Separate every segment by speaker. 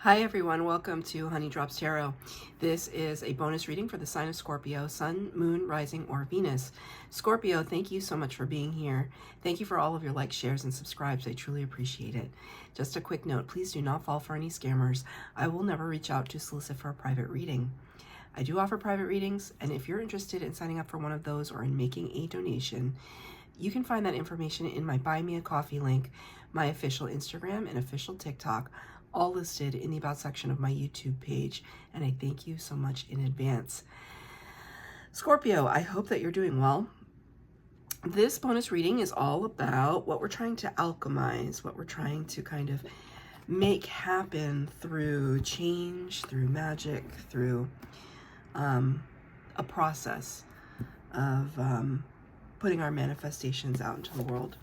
Speaker 1: Hi everyone, welcome to Honey Drops Tarot. This is a bonus reading for the sign of Scorpio, Sun, Moon, Rising, or Venus. Scorpio, thank you so much for being here. Thank you for all of your likes, shares, and subscribes. I truly appreciate it. Just a quick note, please do not fall for any scammers. I will never reach out to solicit for a private reading. I do offer private readings, and if you're interested in signing up for one of those or in making a donation, you can find that information in my Buy Me a Coffee link, my official Instagram, and official TikTok, all listed in the About section of my YouTube page, and I thank you so much in advance. Scorpio, I hope that you're doing well. This bonus reading is all about what we're trying to alchemize, what we're trying to kind of make happen through change, through magic, through a process of putting our manifestations out into the world.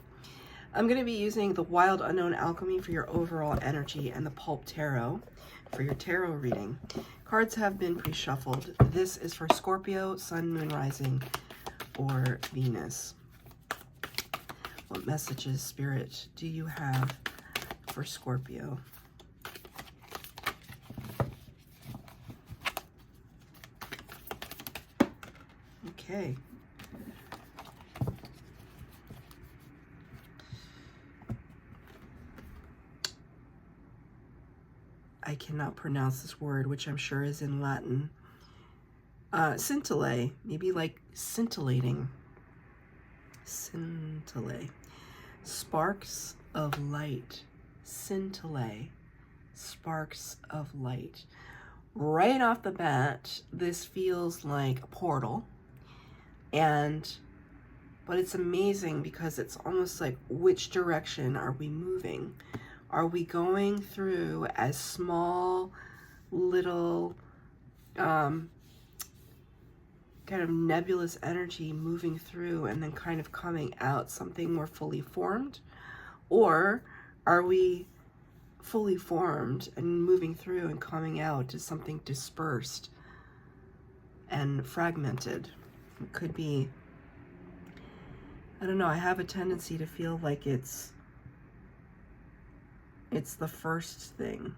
Speaker 1: I'm going to be using the Wild Unknown Alchemy for your overall energy and the Pulp Tarot for your tarot reading. Cards have been pre-shuffled. This is for Scorpio, Sun, Moon, Rising, or Venus. What messages, Spirit, do you have for Scorpio? Okay. I cannot pronounce this word, which I'm sure is in Latin. Scintillate, maybe like scintillating. Scintillate. Sparks of light. Scintillate. Sparks of light. Right off the bat, this feels like a portal. But it's amazing because it's almost like, which direction are we moving? Are we going through as small, little, kind of nebulous energy moving through and then kind of coming out something more fully formed? Or are we fully formed and moving through and coming out as something dispersed and fragmented? It could be, I don't know, I have a tendency to feel like it's the first thing.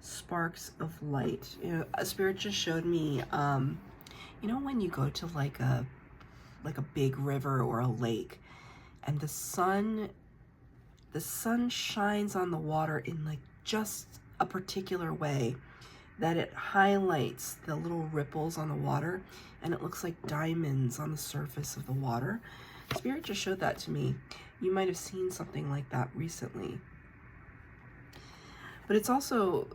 Speaker 1: Sparks of light. You know, a spirit just showed me, you know, when you go to like a big river or a lake and the sun shines on the water in like just a particular way that it highlights the little ripples on the water and it looks like diamonds on the surface of the water. Spirit just showed that to me. You might have seen something like that recently. But it's also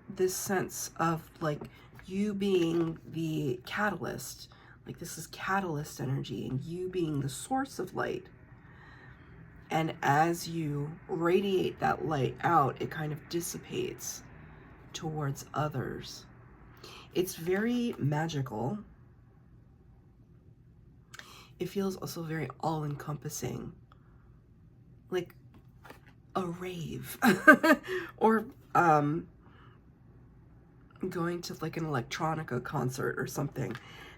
Speaker 1: this sense of like you being the catalyst, like this is catalyst energy, and you being the source of light. And as you radiate that light out, it kind of dissipates towards others. It's very magical. It feels also very all-encompassing, like a rave, or going to like an electronica concert or something,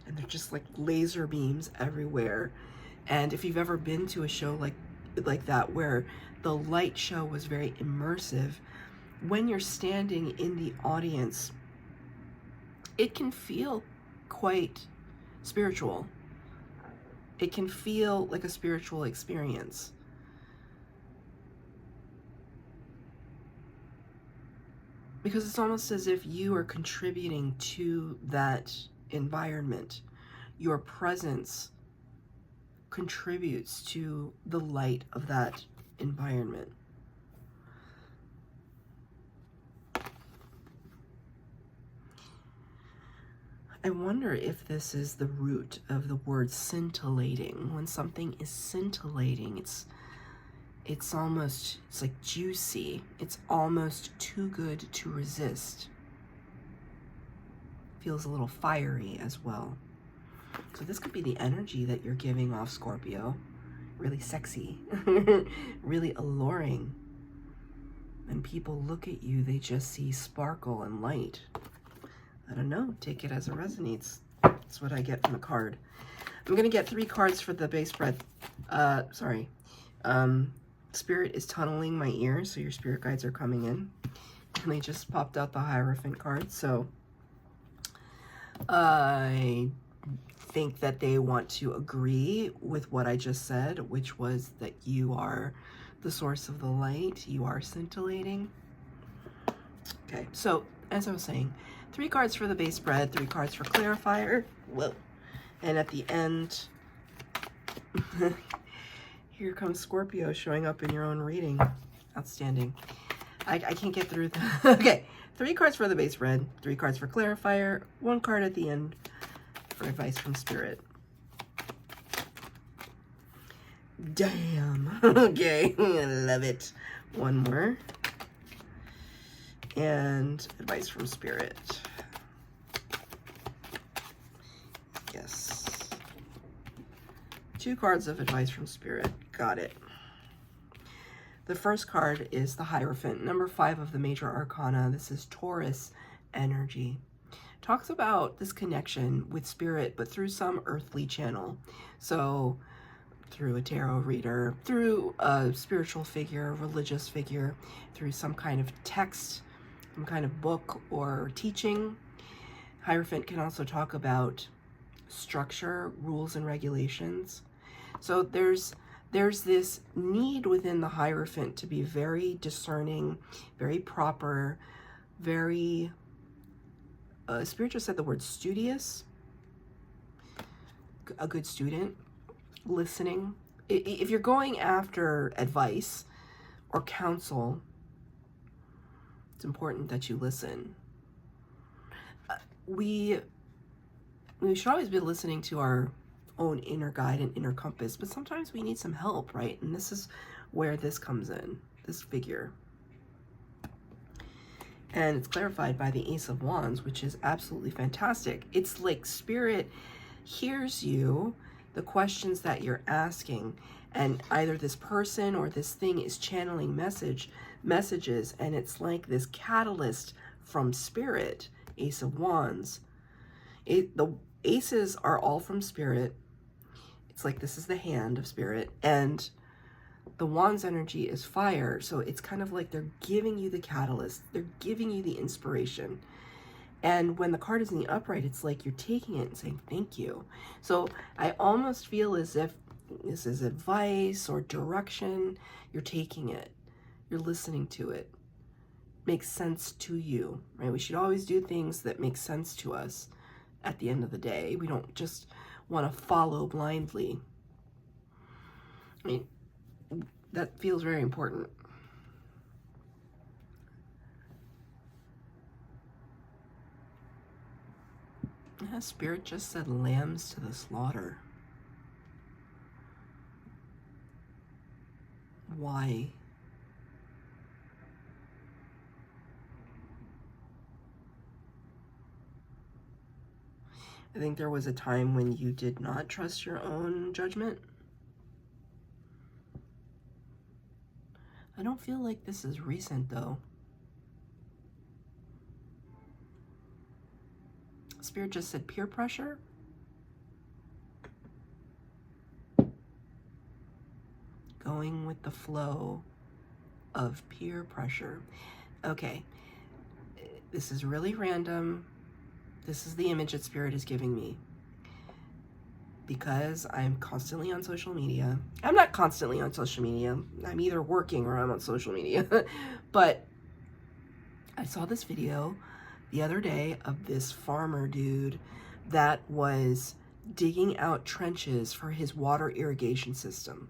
Speaker 1: and they're just like laser beams everywhere. And if you've ever been to a show like that where the light show was very immersive, when you're standing in the audience, it can feel quite spiritual. It can feel like a spiritual experience. Because it's almost as if you are contributing to that environment. Your presence contributes to the light of that environment. I wonder if this is the root of the word scintillating. When something is scintillating, it's almost, it's like juicy. It's almost too good to resist. Feels a little fiery as well. So this could be the energy that you're giving off, Scorpio. Really sexy, really alluring. When people look at you, they just see sparkle and light. I don't know, take it as it resonates. That's what I get from the card. I'm gonna get 3 cards for the base spread. Spirit is tunneling my ears, so your spirit guides are coming in. And they just popped out the Hierophant card, so I think that they want to agree with what I just said, which was that you are the source of the light, you are scintillating. Okay, so as I was saying, 3 cards for the base spread, 3 cards for clarifier. Whoa. And at the end, here comes Scorpio showing up in your own reading. Outstanding. I can't get through that. Okay, 3 cards for the base spread, 3 cards for clarifier, 1 card at the end for advice from Spirit. Damn. Okay, I love it. 1 more. And advice from Spirit. Yes. 2 cards of advice from Spirit. Got it. The first card is the Hierophant, number 5 of the major arcana. This is Taurus energy. Talks about this connection with Spirit, but through some earthly channel. So through a tarot reader, through a spiritual figure, a religious figure, through some kind of text, some kind of book or teaching. Hierophant can also talk about structure, rules, and regulations. So there's this need within the Hierophant to be very discerning, very proper, very, Spirit just said the word studious, a good student, listening. If you're going after advice or counsel, it's important that you listen. We should always be listening to our own inner guide and inner compass, but sometimes we need some help, right? And this is where this comes in, this figure. And it's clarified by the Ace of Wands, which is absolutely fantastic. It's like Spirit hears you, the questions that you're asking, and either this person or this thing is channeling messages, and it's like this catalyst from Spirit. Ace of Wands. The aces are all from Spirit. It's like this is the hand of Spirit, and the Wands energy is fire, so it's kind of like they're giving you the catalyst, they're giving you the inspiration. And when the card is in the upright, it's like you're taking it and saying thank you. So I almost feel as if this is advice or direction. You're taking it, you're listening to it. Makes sense to you, right? We should always do things that make sense to us at the end of the day. We don't just want to follow blindly. I mean, that feels very important. Yeah, Spirit just said lambs to the slaughter. Why? I think there was a time when you did not trust your own judgment. I don't feel like this is recent, though. Spirit just said peer pressure. Going with the flow of peer pressure. Okay, this is really random. This is the image that Spirit is giving me. Because I'm constantly on social media. I'm not constantly on social media. I'm either working or I'm on social media. But I saw this video the other day of this farmer dude that was digging out trenches for his water irrigation system.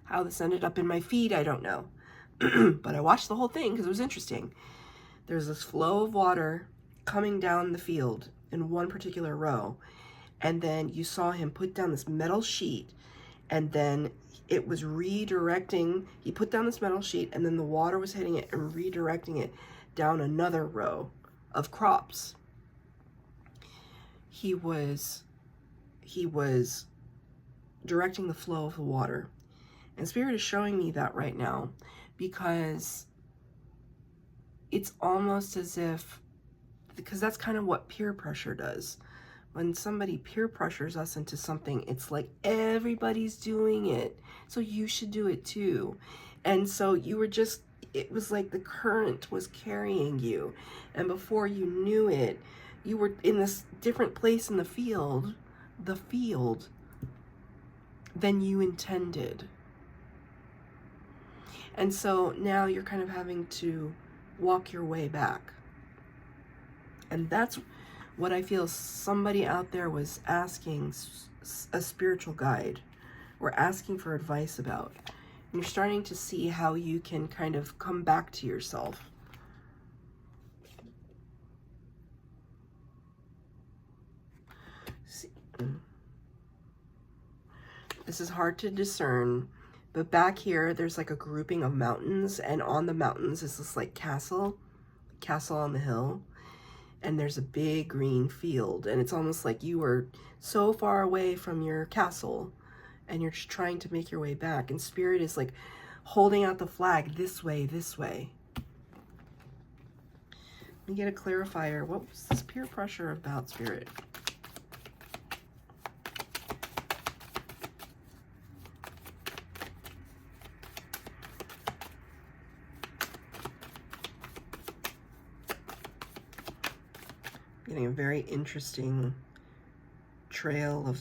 Speaker 1: How this ended up in my feed, I don't know. But I watched the whole thing because it was interesting. There's this flow of water coming down the field in one particular row, and then you saw him put down this metal sheet, and then it was redirecting. He put down this metal sheet, and then the water was hitting it and redirecting it down another row of crops. He was directing the flow of the water, and Spirit is showing me that right now, because it's almost as if, because that's kind of what peer pressure does. when somebody peer pressures us into something, it's like everybody's doing it, so you should do it too. And so you were just, it was like the current was carrying you. And before you knew it, you were in this different place in the field than you intended. And so now you're kind of having to walk your way back. And that's what I feel somebody out there was asking a spiritual guide or asking for advice about. And you're starting to see how you can kind of come back to yourself. See. This is hard to discern, but back here there's like a grouping of mountains, and on the mountains is this like castle on the hill, and there's a big green field, and it's almost like you were so far away from your castle and you're just trying to make your way back, and Spirit is like holding out the flag, this way, this way. Let me get a clarifier. What was this peer pressure about, Spirit? Getting a very interesting trail of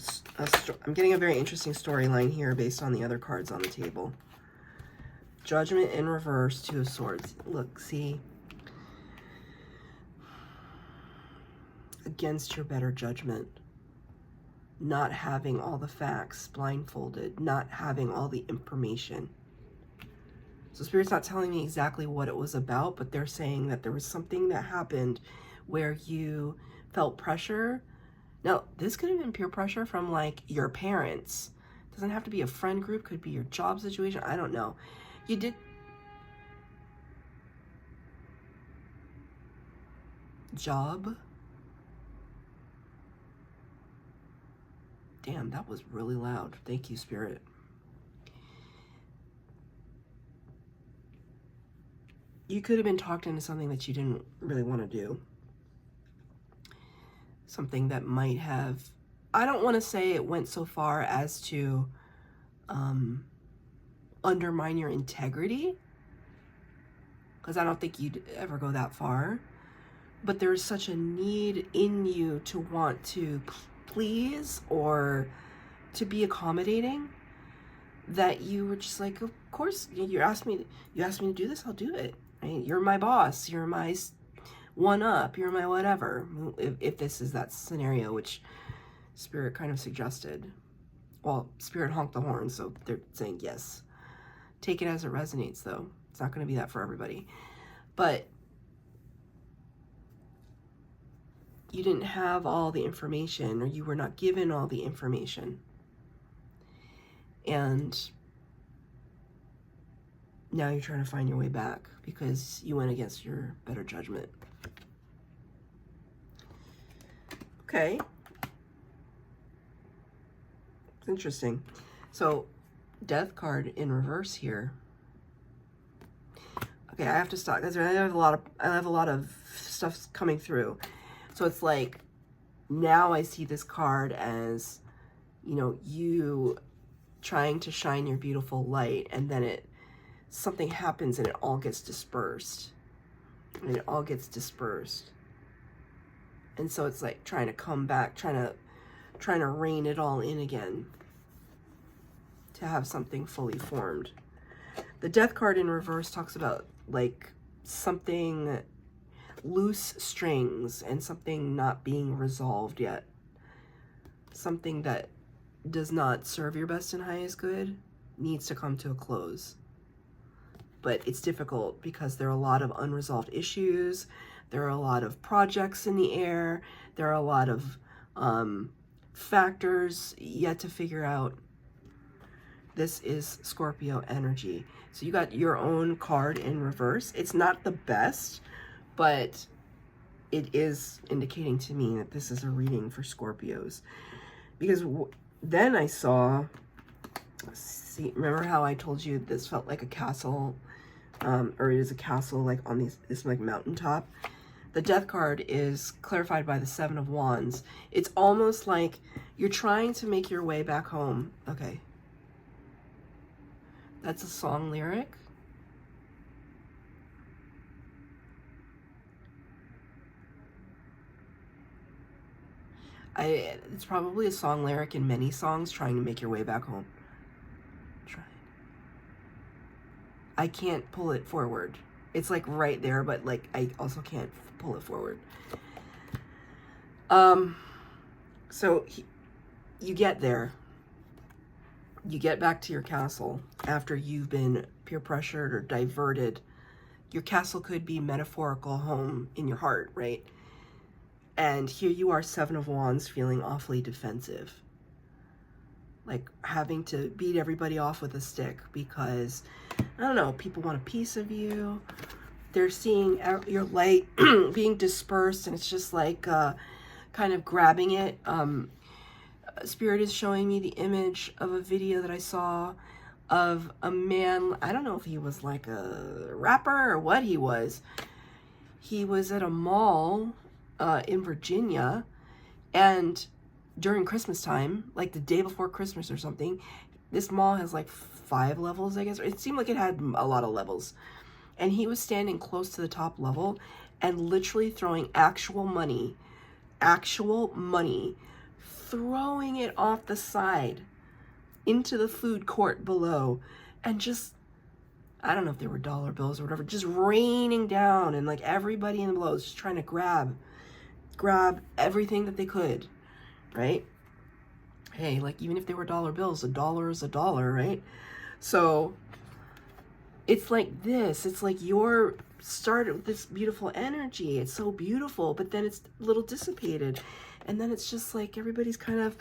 Speaker 1: I'm getting a very interesting storyline here based on the other cards on the table. Judgment in reverse, Two of Swords. Look, see, against your better judgment, not having all the facts, blindfolded, not having all the information. So Spirit's not telling me exactly what it was about, but they're saying that there was something that happened where you felt pressure. Now, this could have been peer pressure from like your parents. It doesn't have to be a friend group, could be your job situation. I don't know. You did. Job. Damn, that was really loud. Thank you, Spirit. You could have been talked into something that you didn't really want to do. Something that might have, I don't want to say it went so far as to undermine your integrity, because I don't think you'd ever go that far, but there's such a need in you to want to please or to be accommodating that you were just like, of course, you asked me to do this, I'll do it. Right? You're my boss, you're my one up, you're my whatever, if this is that scenario, which Spirit kind of suggested. Well, Spirit honked the horn, so they're saying yes. Take it as it resonates, though. It's not going to be that for everybody. But you didn't have all the information, or you were not given all the information. And now you're trying to find your way back because you went against your better judgment. Okay. It's interesting. So, Death card in reverse here. Okay, I have to stop because I have a lot of stuff coming through. So it's like, now I see this card as, you know, you trying to shine your beautiful light, and then something happens and it all gets dispersed. And it all gets dispersed. And so it's like trying to come back, trying to rein it all in again to have something fully formed. The Death card in reverse talks about like something, loose strings, and something not being resolved yet. Something that does not serve your best and highest good needs to come to a close. But it's difficult because there are a lot of unresolved issues. There are a lot of projects in the air. There are a lot of factors yet to figure out. This is Scorpio energy. So you got your own card in reverse. It's not the best, but it is indicating to me that this is a reading for Scorpios. Because then I saw, see, remember how I told you this felt like a castle, or it is a castle like on this like mountaintop? The Death card is clarified by the Seven of Wands. It's almost like you're trying to make your way back home. Okay. That's a song lyric. It's probably a song lyric in many songs, trying to make your way back home. I can't pull it forward. It's like right there, but like I also can't pull it forward. So you get there. You get back to your castle after you've been peer pressured or diverted. Your castle could be metaphorical home in your heart, right? And here you are, Seven of Wands, feeling awfully defensive. Like having to beat everybody off with a stick because, I don't know, people want a piece of you. They're seeing your light being dispersed, and it's just like kind of grabbing it. Spirit is showing me the image of a video that I saw of a man. I don't know if he was like a rapper or what he was. He was at a mall in Virginia, and during Christmas time, like the day before Christmas or something, this mall has like 5 levels, I guess. It seemed like it had a lot of levels. And he was standing close to the top level and literally throwing actual money, throwing it off the side into the food court below, and just, I don't know if they were dollar bills or whatever, just raining down, and like everybody in the below was just trying to grab everything that they could, right? Hey, like even if they were dollar bills, a dollar is a dollar, right? So it's like this. It's like you're started with this beautiful energy. It's so beautiful, but then it's a little dissipated. And then it's just like everybody's kind of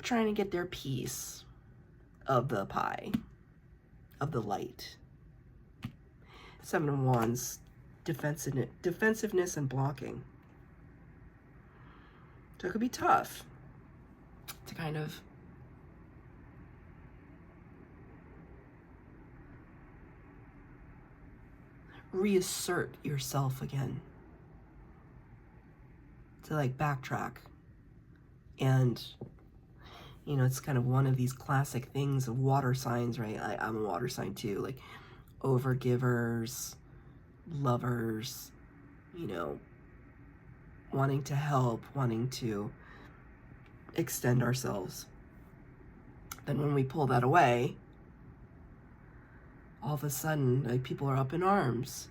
Speaker 1: trying to get their piece of the pie, of the light. Seven of Wands, defensiveness and blocking. So it could be tough to kind of reassert yourself again, to like backtrack. And you know, it's kind of one of these classic things of water signs, right? I'm a water sign too, like overgivers, lovers, you know, wanting to help, wanting to extend ourselves. Then when we pull that away, all of a sudden, like, people are up in arms.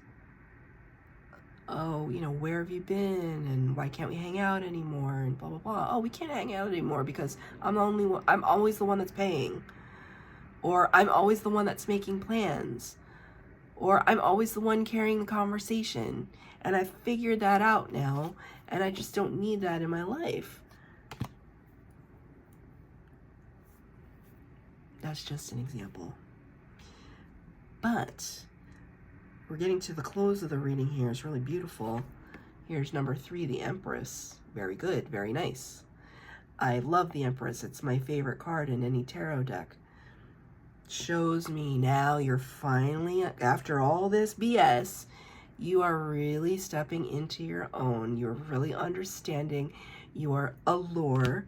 Speaker 1: Oh, you know, where have you been? And why can't we hang out anymore? And blah, blah, blah. Oh, we can't hang out anymore because I'm always the one that's paying. Or I'm always the one that's making plans. Or I'm always the one carrying the conversation. And I figured that out now, and I just don't need that in my life. That's just an example. But we're getting to the close of the reading here. It's really beautiful. Here's number 3, the Empress. Very good, very nice. I love the Empress. It's my favorite card in any tarot deck. Shows me now you're finally, after all this BS, you are really stepping into your own. You're really understanding your allure,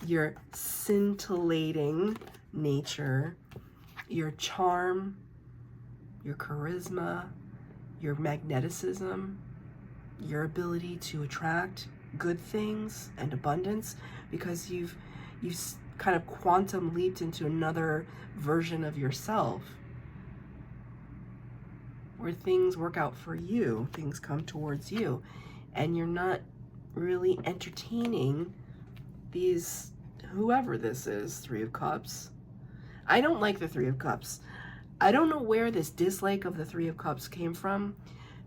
Speaker 1: your scintillating nature, your charm, your charisma, your magneticism, your ability to attract good things and abundance, because you've kind of quantum leaped into another version of yourself where things work out for you, things come towards you, and you're not really entertaining these, whoever this is, 3 of Cups. I don't like the 3 of Cups. I don't know where this dislike of the 3 of Cups came from,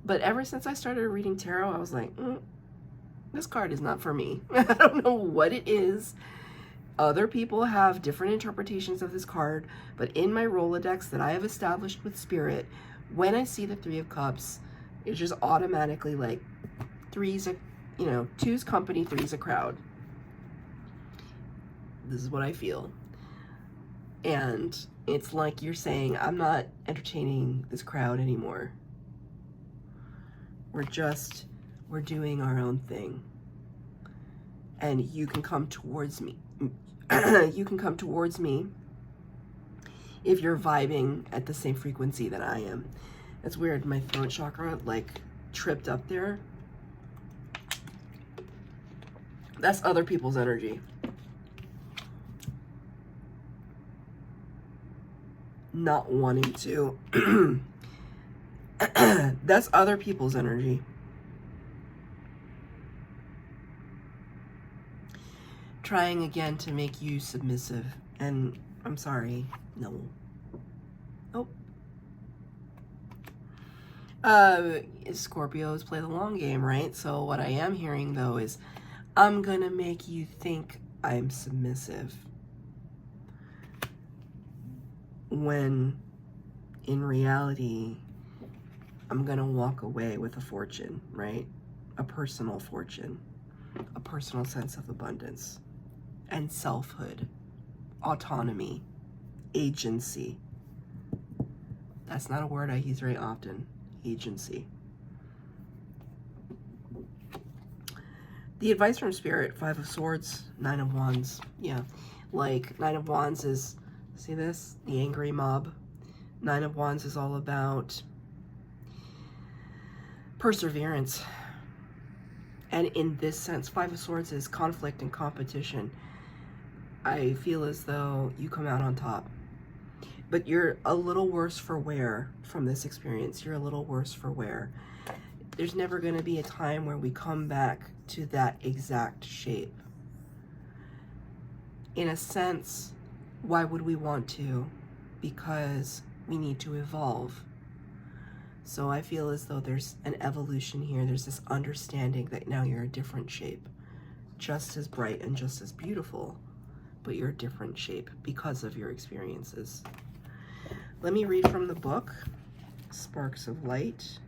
Speaker 1: but ever since I started reading tarot, I was like, this card is not for me. I don't know what it is. Other people have different interpretations of this card, but in my Rolodex that I have established with Spirit, when I see the 3 of Cups, it's just automatically like 3's a, you know, 2's company, 3's a crowd. This is what I feel. And it's like you're saying, I'm not entertaining this crowd anymore. We're just We're doing our own thing. And you can come towards me. You can come towards me if you're vibing at the same frequency that I am. It's weird, my throat chakra like tripped up there. That's other people's energy. Not wanting to. That's other people's energy. Trying again to make you submissive. And I'm sorry, no. Oh. Scorpios play the long game, right? So what I am hearing though is, I'm gonna make you think I'm submissive. When in reality, I'm gonna walk away with a fortune, right? A personal fortune, a personal sense of abundance and selfhood, autonomy, agency. That's not a word I use very often, agency. The advice from Spirit, 5 of Swords, 9 of Wands. Yeah, like 9 of Wands is, see this? The angry mob. 9 of Wands is all about perseverance. And in this sense, 5 of Swords is conflict and competition. I feel as though you come out on top. But you're a little worse for wear from this experience. You're a little worse for wear. There's never going to be a time where we come back to that exact shape. In a sense, why would we want to? Because we need to evolve. So I feel as though there's an evolution here. There's this understanding that now you're a different shape. Just as bright and just as beautiful, but you're a different shape because of your experiences. Let me read from the book, Sparks of Light.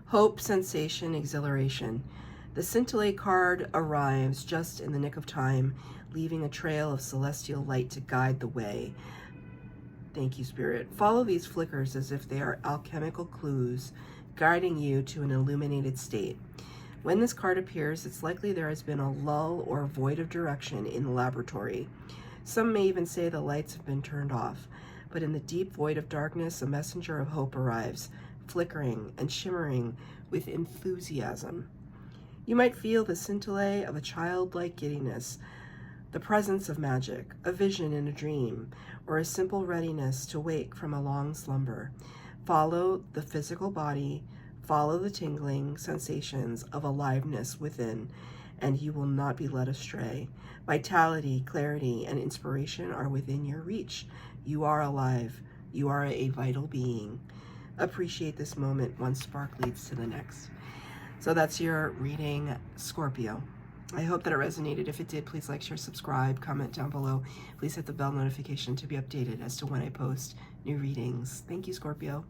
Speaker 1: Hope, sensation, exhilaration. The scintillate card arrives just in the nick of time, leaving a trail of celestial light to guide the way. Thank you, Spirit. Follow these flickers as if they are alchemical clues, guiding you to an illuminated state. When this card appears, it's likely there has been a lull or void of direction in the laboratory. Some may even say the lights have been turned off, but in the deep void of darkness, a messenger of hope arrives, flickering and shimmering with enthusiasm. You might feel the scintillate of a childlike giddiness, the presence of magic, a vision in a dream, or a simple readiness to wake from a long slumber. Follow the physical body, follow the tingling sensations of aliveness within, and you will not be led astray. Vitality, clarity, and inspiration are within your reach. You are alive. You are a vital being. Appreciate this moment. One spark leads to the next. So that's your reading, Scorpio. I hope that it resonated. If it did, please like, share, subscribe, comment down below. Please hit the bell notification to be updated as to when I post new readings. Thank you, Scorpio.